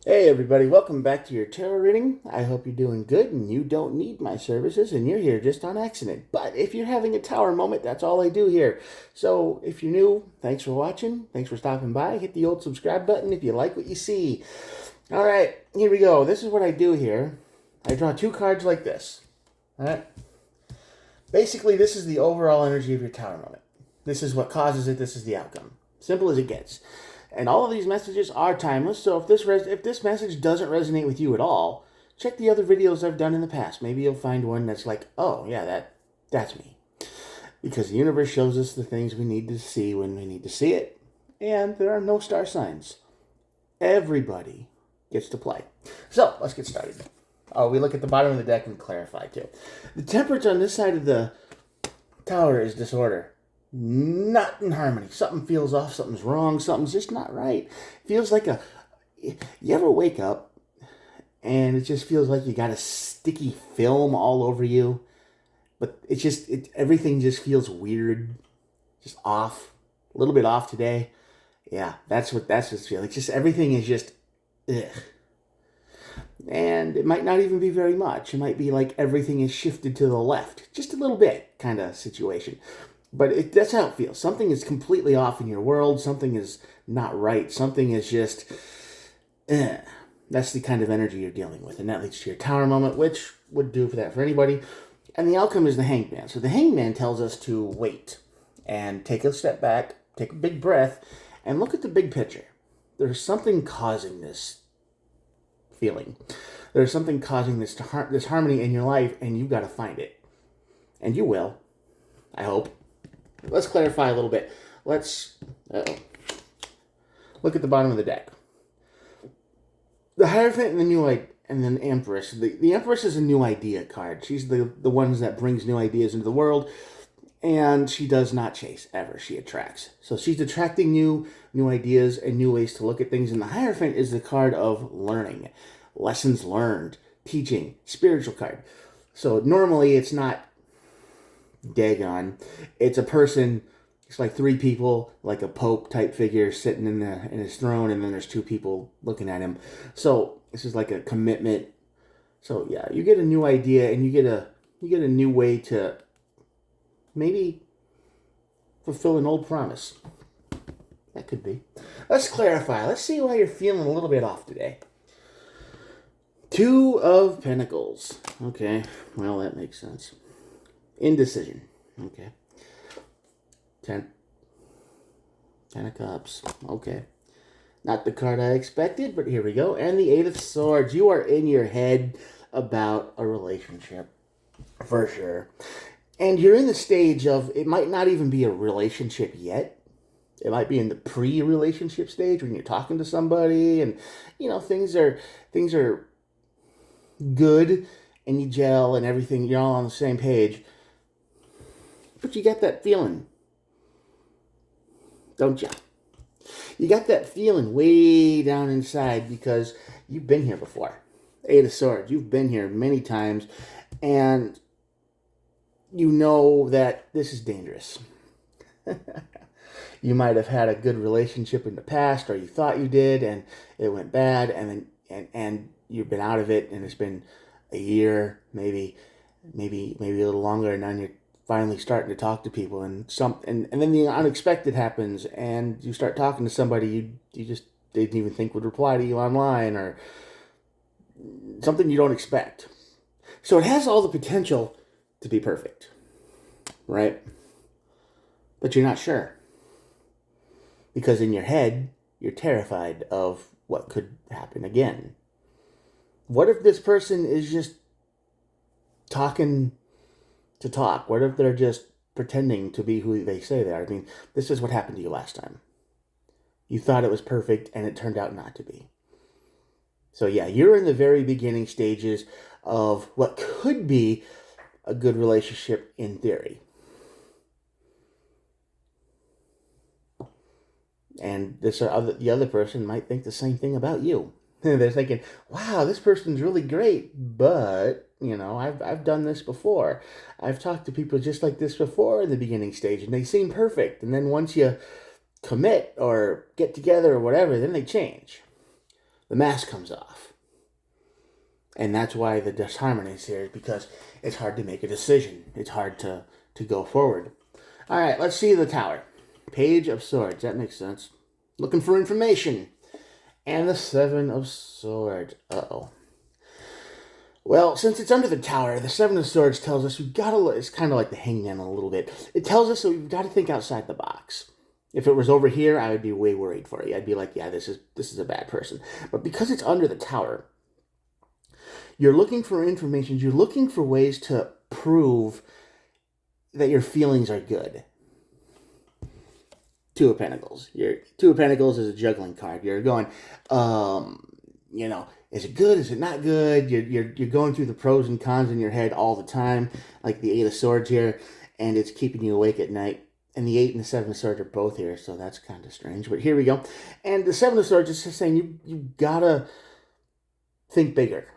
Hey everybody, welcome back to your tarot reading. I hope you're doing good and you don't need my services and you're here just on accident. But if you're having a tower moment, that's all I do here. So if you're new, thanks for watching. Thanks for stopping by. Hit the old subscribe button if you like what you see. All right, here we go. This is what I do here. I draw two cards like this. All right. Basically, this is the overall energy of your tower moment. This is what causes it. This is the outcome. Simple as it gets. And all of these messages are timeless, so if this message doesn't resonate with you at all, check the other videos I've done in the past. Maybe you'll find one that's like, oh, yeah, that's me. Because the universe shows us the things we need to see when we need to see it, and there are no star signs. Everybody gets to play. So, let's get started. Oh, we look at the bottom of the deck and clarify, too. The temperance on this side of the tower is disorder. Not in harmony. Something feels off, something's wrong, something's just not right. Feels like you ever wake up and it just feels like you got a sticky film all over you, but everything just feels weird, just off, a little bit off today. Yeah, that's what it's feeling. Just everything is just ugh. And it might not even be very much. It might be like everything is shifted to the left, just a little bit kind of situation. But that's how it feels. Something is completely off in your world. Something is not right. Something is just, that's the kind of energy you're dealing with. And that leads to your tower moment, which would do for that for anybody. And the outcome is the hangman. So the hangman tells us to wait and take a step back, take a big breath, and look at the big picture. There's something causing this feeling. There's something causing this harmony in your life, and you've got to find it. And you will, I hope. Let's clarify a little bit. Let's look at the bottom of the deck. The Hierophant and the New and then Empress. The Empress is a new idea card. She's the ones that brings new ideas into the world, and she does not chase ever. She attracts. So she's attracting new ideas and new ways to look at things. And the Hierophant is the card of learning, lessons learned, teaching, spiritual card. So normally it's not Dagon. It's a person. It's like three people, like a pope type figure sitting in his throne, and then there's two people looking at him. So this is like a commitment. So yeah, you get a new idea, and you get a new way to maybe fulfill an old promise. That could be. Let's clarify. Let's see why you're feeling a little bit off today. Two of Pentacles. Okay, well that makes sense. Indecision. Okay. Ten of Cups. Okay. Not the card I expected, but here we go. And the Eight of Swords. You are in your head about a relationship. For sure. And you're in the stage of, it might not even be a relationship yet. It might be in the pre-relationship stage when you're talking to somebody and, things are good and you gel and everything. You're all on the same page. But you get that feeling, don't you? You got that feeling way down inside because you've been here before. Eight of Swords, you've been here many times, and you know that this is dangerous. You might have had a good relationship in the past, or you thought you did, and it went bad, and you've been out of it, and it's been a year, maybe a little longer, and then you're finally starting to talk to people, and then the unexpected happens, and you start talking to somebody you just didn't even think would reply to you online, or something you don't expect. So it has all the potential to be perfect, right? But you're not sure. Because in your head, you're terrified of what could happen again. What if this person is just talking to talk? What if they're just pretending to be who they say they are? I mean, this is what happened to you last time. You thought it was perfect, and it turned out not to be. So yeah, you're in the very beginning stages of what could be a good relationship in theory. And the other person might think the same thing about you. They're thinking, wow, this person's really great, but, I've done this before. I've talked to people just like this before in the beginning stage, and they seem perfect. And then once you commit or get together or whatever, then they change. the mask comes off. And that's why the disharmony is here, because it's hard to make a decision. It's hard to go forward. All right, let's see the tower. Page of Swords. That makes sense. Looking for information. And the Seven of Swords. Uh-oh. Well, since it's under the tower, the Seven of Swords tells us we've got to, it's kind of like the Hangman a little bit. It tells us that we've got to think outside the box. If it was over here, I would be way worried for you. I'd be like, yeah, this is a bad person. But because it's under the tower, you're looking for information. You're looking for ways to prove that your feelings are good. Two of Pentacles. Two of Pentacles is a juggling card. You're going, is it good? Is it not good? You're going through the pros and cons in your head all the time, like the Eight of Swords here, and it's keeping you awake at night. And the 8 and the 7 of Swords are both here, so that's kind of strange. But here we go. And the 7 of Swords is just saying you gotta think bigger.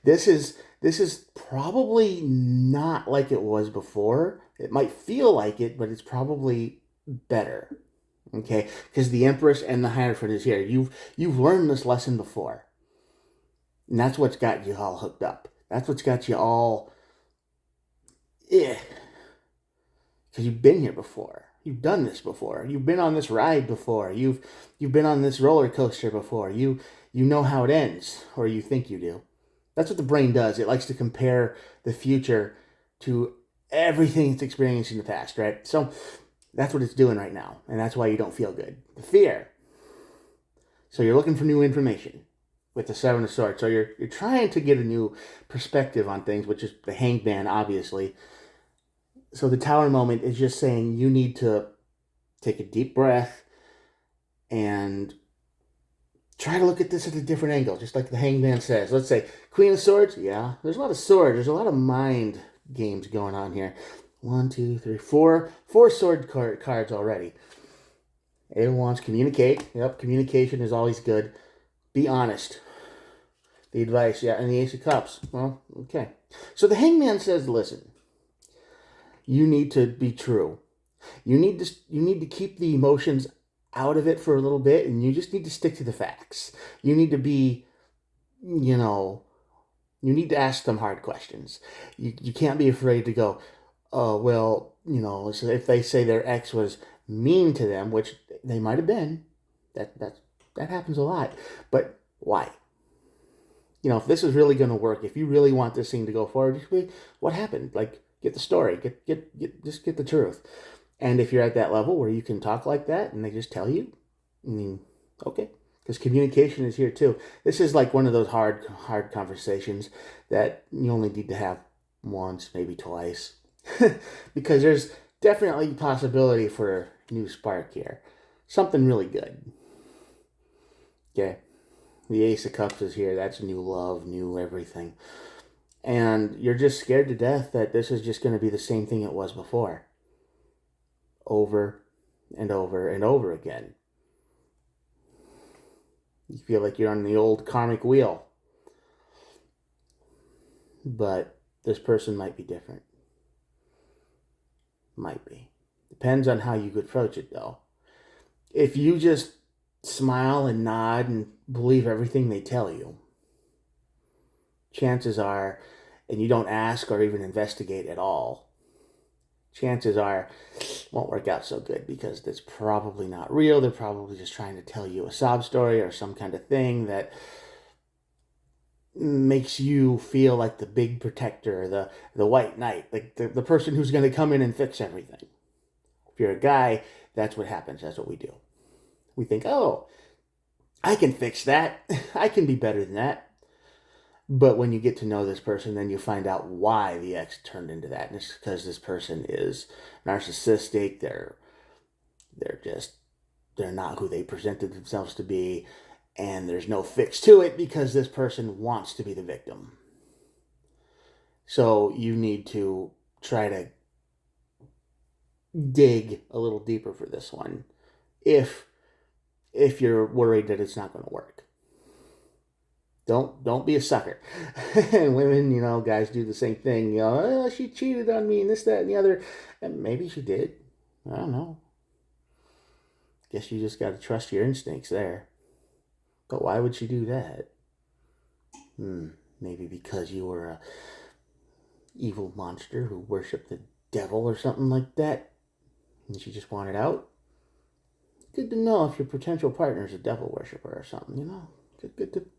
This is probably not like it was before. It might feel like it, but it's probably better. Okay? Because the Empress and the Hierophant is here. You've learned this lesson before. And that's what's got you all hooked up. That's what's got you all... Because you've been here before. You've done this before. You've been on this ride before. You've been on this roller coaster before. You know how it ends, or you think you do. That's what the brain does. It likes to compare the future to everything it's experienced in the past, right? So that's what it's doing right now, and that's why you don't feel good. The fear. So you're looking for new information with the Seven of Swords. So you're trying to get a new perspective on things, which is the Hangman, obviously. So the Tower moment is just saying you need to take a deep breath and try to look at this at a different angle, just like the Hangman says. Let's say Queen of Swords. Yeah, there's a lot of swords. There's a lot of mind games going on here. 1, 2, 3, 4. 4 sword cards already. Eight of Wands, communicate. Yep, communication is always good. Be honest. The advice, yeah, and the Ace of Cups. Well, okay. So the Hangman says, listen, you need to be true. You need to keep the emotions out of it for a little bit, and you just need to stick to the facts. You need to be, you need to ask them hard questions. You can't be afraid to go, oh, well, so if they say their ex was mean to them, which they might have been, that happens a lot, but why? If this is really going to work, if you really want this thing to go forward, just be, what happened? Like, get the story, just get the truth. And if you're at that level where you can talk like that and they just tell you, okay. Because communication is here too. This is like one of those hard conversations that you only need to have once, maybe twice. Because there's definitely possibility for a new spark here. Something really good. Okay. The Ace of Cups is here. That's new love, new everything. And you're just scared to death that this is just going to be the same thing it was before. Over and over and over again. You feel like you're on the old karmic wheel. But this person might be different. Might be. Depends on how you approach it, though. If you just smile and nod and believe everything they tell you, chances are, and you don't ask or even investigate at all, chances are it won't work out so good because that's probably not real. They're probably just trying to tell you a sob story or some kind of thing that makes you feel like the big protector, the white knight, like the person who's going to come in and fix everything. If you're a guy, that's what happens. That's what we do. We think, oh, I can fix that. I can be better than that. But when you get to know this person, then you find out why the ex turned into that. And it's because this person is narcissistic. They're not who they presented themselves to be. And there's no fix to it because this person wants to be the victim. So you need to try to dig a little deeper for this one if you're worried that it's not going to work. Don't be a sucker. And women, guys do the same thing. Oh, she cheated on me and this, that, and the other. And maybe she did. I don't know. Guess you just got to trust your instincts there. But why would she do that? Maybe because you were a evil monster who worshipped the devil or something like that, and she just wanted out. Good to know if your potential partner is a devil worshiper or something, you know?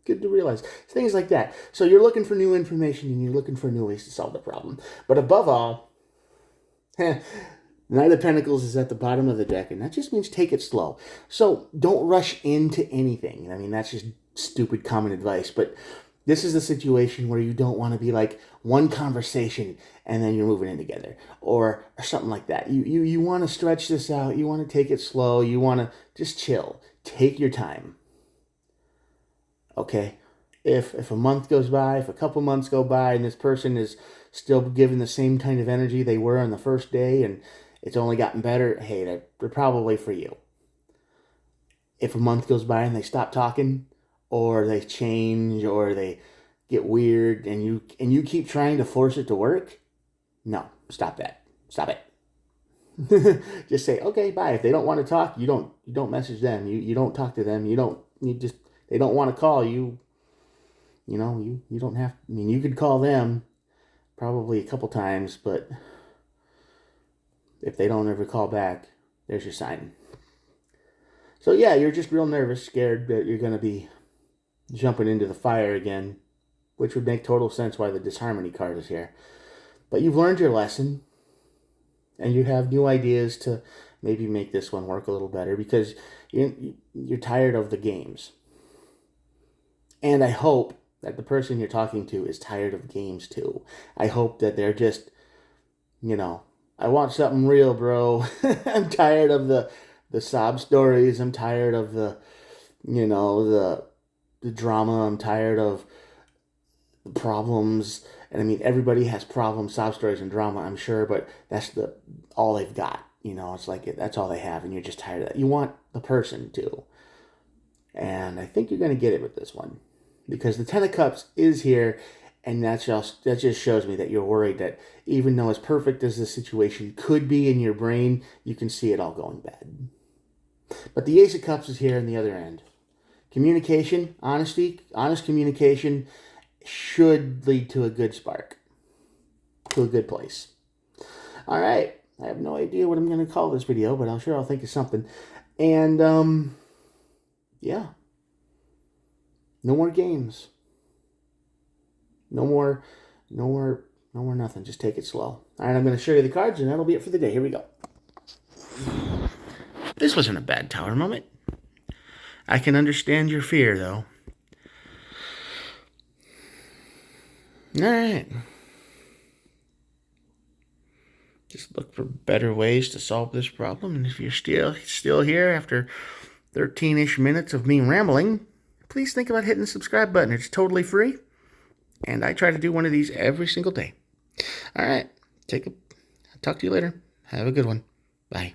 Good to realize. Things like that. So you're looking for new information and you're looking for new ways to solve the problem. But above all, Knight of Pentacles is at the bottom of the deck, and that just means take it slow. So don't rush into anything. I mean, that's just stupid common advice, but this is a situation where you don't want to be like one conversation and then you're moving in together or something like that. You want to stretch this out. You want to take it slow. You want to just chill. Take your time. Okay? If a month goes by, if a couple months go by and this person is still giving the same kind of energy they were on the first day and it's only gotten better, hey, they're probably for you. If a month goes by and they stop talking, or they change, or they get weird, and you keep trying to force it to work, no, stop that. Stop it. Just say, okay, bye. If they don't want to talk, you don't message them. You don't talk to them. They don't want to call you. You know, you don't have. I mean, you could call them probably a couple times, but if they don't ever call back, there's your sign. So yeah, you're just real nervous, scared that you're gonna be jumping into the fire again, which would make total sense why the disharmony card is here. But you've learned your lesson, and you have new ideas to maybe make this one work a little better because you're tired of the games. And I hope that the person you're talking to is tired of games too. I hope that they're just, I want something real, bro. I'm tired of the sob stories. I'm tired of the drama. I'm tired of the problems. And I mean, everybody has problems, sob stories, and drama, I'm sure, but that's all they've got. It's like that's all they have, and you're just tired of that. You want the person to. And I think you're going to get it with this one. Because the Ten of Cups is here, and that just shows me that you're worried that even though as perfect as the situation could be in your brain, you can see it all going bad. But the Ace of Cups is here on the other end. Communication, honest communication should lead to a good spark, to a good place. All right, I have no idea what I'm going to call this video, but I'm sure I'll think of something. And, yeah. No more games. No more nothing. Just take it slow. All right, I'm going to show you the cards, and that'll be it for the day. Here we go. This wasn't a bad tower moment. I can understand your fear, though. All right. Just look for better ways to solve this problem. And if you're still here after 13-ish minutes of me rambling, please think about hitting the subscribe button. It's totally free. And I try to do one of these every single day. All right. Talk to you later. Have a good one. Bye.